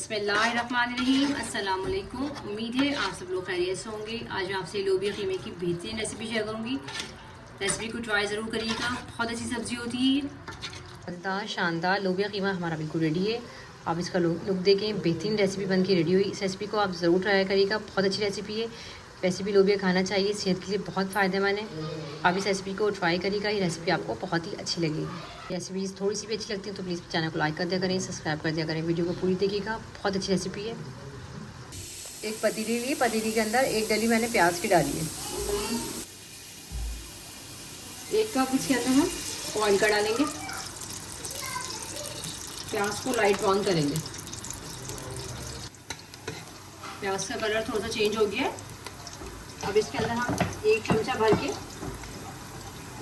बिस्मिल्लाहिर्रहमानिर्रहीम, अस्सलाम वालेकुम। उम्मीद है आप सब लोग खैरियत से होंगे। आज मैं आपसे लोबिया कीमे की बेहतरीन रेसिपी शेयर करूंगी। रेसिपी को ट्राई ज़रूर करिएगा, बहुत अच्छी सब्ज़ी होती है। मज़ेदार शानदार लोबिया कीमा हमारा बिल्कुल रेडी है। आप इसका लुक देखें, बेहतरीन रेसिपी बन के रेडी हुई। इस रेसिपी को आप ज़रूर ट्राई करिएगा, बहुत अच्छी रेसिपी है। रेसिपी लोबिया खाना चाहिए, सेहत के लिए बहुत फ़ायदेमंद है। आप इस रेसिपी को ट्राई करिएगा, ये रेसिपी आपको बहुत ही अच्छी लगेगी। रेसिपीज़ थोड़ी सी भी अच्छी लगती है तो प्लीज़ चैनल को लाइक कर दिया करें, सब्सक्राइब कर दिया करें। वीडियो को पूरी देखिएगा, बहुत अच्छी रेसिपी है। एक पतीली ली, पतीली के अंदर एक डली मैंने प्याज की डाली है। एक कप इसके अंदर हम ऑयल का डालेंगे। प्याज को लाइट ब्राउन करेंगे। प्याज का कलर थोड़ा सा चेंज हो गया है। अब इसके अंदर हम एक चमचा भर के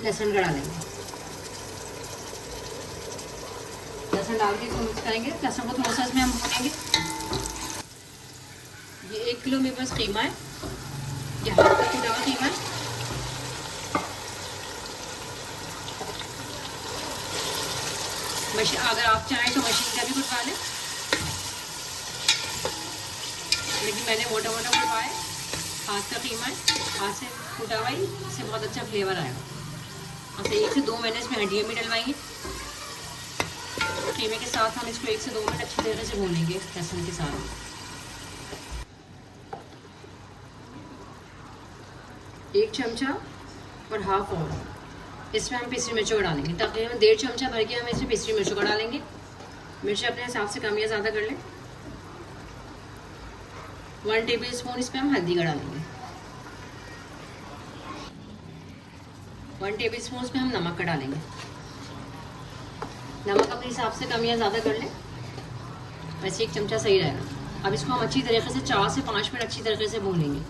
लहसुन का डालेंगे। लहसुन डाल के इसको मिक्स करेंगे। लहसुन को थोड़ा सा इसमें हम भूनेंगे। ये 1 किलो मेरे पास कीमा है, ये हाथ का टूटा हुआ कीमा है। अगर आप चाहें तो मशीन का भी कुटवा लें, लेकिन मैंने मोटा मोटा कुटवा है। हाथ का कीमा है, हाथ से कूटा हुआ ही, इससे बहुत अच्छा फ्लेवर आएगा। और 1 से 2 मिनट इसमें हड्डियाँ भी डलवाएंगे। कीमे के साथ हम इसको 1 से 2 मिनट अच्छी तरह से भूनेंगे लहसुन के साथ। एक चमचा और हाफ और इसमें हम पिसरी मिर्चों को डालेंगे। तकरीबन 1.5 चमचा भर के हम इसमें पिसरी मिर्चों को डालेंगे। मिर्च अपने हिसाब से कम या ज़्यादा कर लें। 1 टेबल स्पून इसमें हम हल्दी का डालेंगे। 1 टेबल स्पून इसमें हम नमक का डालेंगे। नमक अपने हिसाब से कम या ज़्यादा कर लें, वैसे 1 चमचा सही रहेगा। अब इसको हम अच्छी तरीके से 4 से 5 मिनट अच्छी तरीके से भूनेंगे।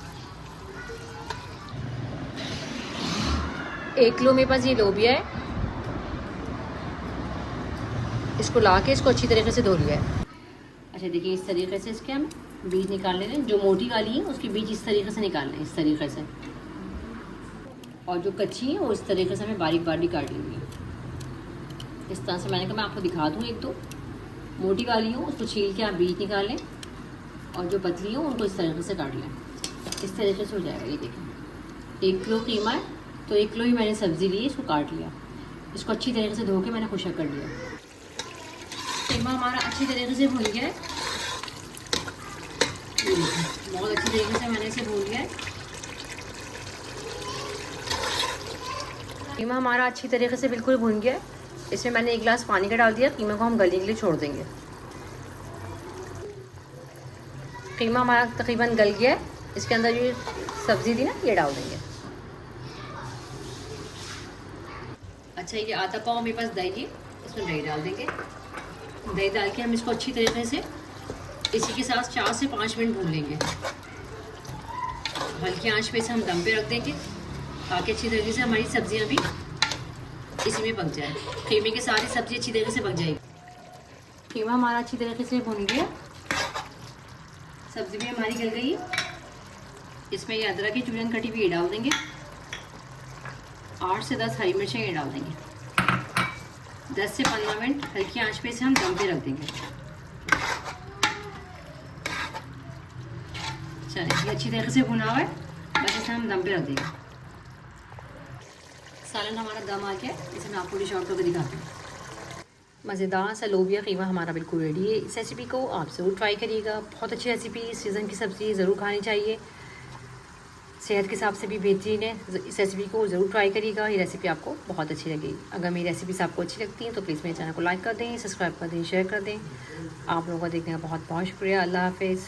1 किलो मेरे पास ये लोबिया है, इसको ला के इसको अच्छी तरीके से धो लिया है। अच्छा देखिए, इस तरीके से इसके हम बीज निकाल लेते हैं। जो मोटी वाली है उसके बीज इस तरीके से निकालना है, इस तरीके से। और जो कच्ची है वो इस तरीके से हमें बारीक बारीक काट लेंगे। इस तरह से मैंने कहा मैं आपको दिखा दूँ। एक तो मोटी वाली हो उसको छील के आप बीज निकाल लें, और जो पतली हो उनको इस तरीके से काट लें। इस तरीके से हो जाएगा। ये देखें, 1 किलो कीमा है तो 1 किलो ही मैंने सब्ज़ी ली, इसको काट लिया। इसको अच्छी तरीके से धो के मैंने खुशक कर लिया। कीमा हमारा अच्छी तरीके से भून गया है। बहुत अच्छी तरीके से मैंने इसे भून लिया है। कीमा हमारा अच्छी तरीके से बिल्कुल भून गया है। इसमें मैंने 1 गिलास पानी का डाल दिया। कीमे को हम गलने के लिए छोड़ देंगे। कीमा हमारा तकरीबन गल गया है। इसके अंदर जो सब्ज़ी थी ना, ये डाल देंगे। अच्छा, ये आधा पाव मेरे पास दही है, इसमें दही डाल देंगे। दही डाल के हम इसको अच्छी तरीके से इसी के साथ 4 से 5 मिनट भून लेंगे। हल्की आंच पे इसे हम दम पे रख देंगे, ताकि अच्छी तरीके से हमारी सब्जियां भी इसी में पक जाए। कीमे के सारी सब्जी अच्छी तरीके से पक जाएगी। कीमा हमारा अच्छी तरीके से भून गया, सब्जी भी हमारी गल गई। इसमें ये अदरक की चूरन कटी हुई ये डाल देंगे। 8 से 10 हरी मिर्चें ये डाल देंगे। 10 से 15 मिनट हल्की आंच पे इसे हम दम पे रख देंगे। चलिए, ये अच्छी तरीके से भुना हुआ है, बस इसे हम दम पे रख देंगे। सालन हमारा दम आ गया, इसे मैं आपको डिश आउट करके दिखाती हूँ। मज़ेदार सा लोबिया कीमा हमारा बिल्कुल रेडी है। इस रेसिपी को आप ज़रूर ट्राई करिएगा, बहुत अच्छी रेसिपी। इस सीज़न की सब्ज़ी ज़रूर खानी चाहिए, सेहत के हिसाब से भी बेहतरीन है। इस रेसिपी को ज़रूर ट्राई करिएगा, ये रेसिपी आपको बहुत अच्छी लगेगी। अगर मेरी रेसिपीज़ आपको अच्छी लगती हैं तो प्लीज़ मेरे चैनल को लाइक कर दें, सब्सक्राइब कर दें, शेयर कर दें। आप लोगों को देखने का बहुत बहुत शुक्रिया। अल्लाह हाफ़िज़।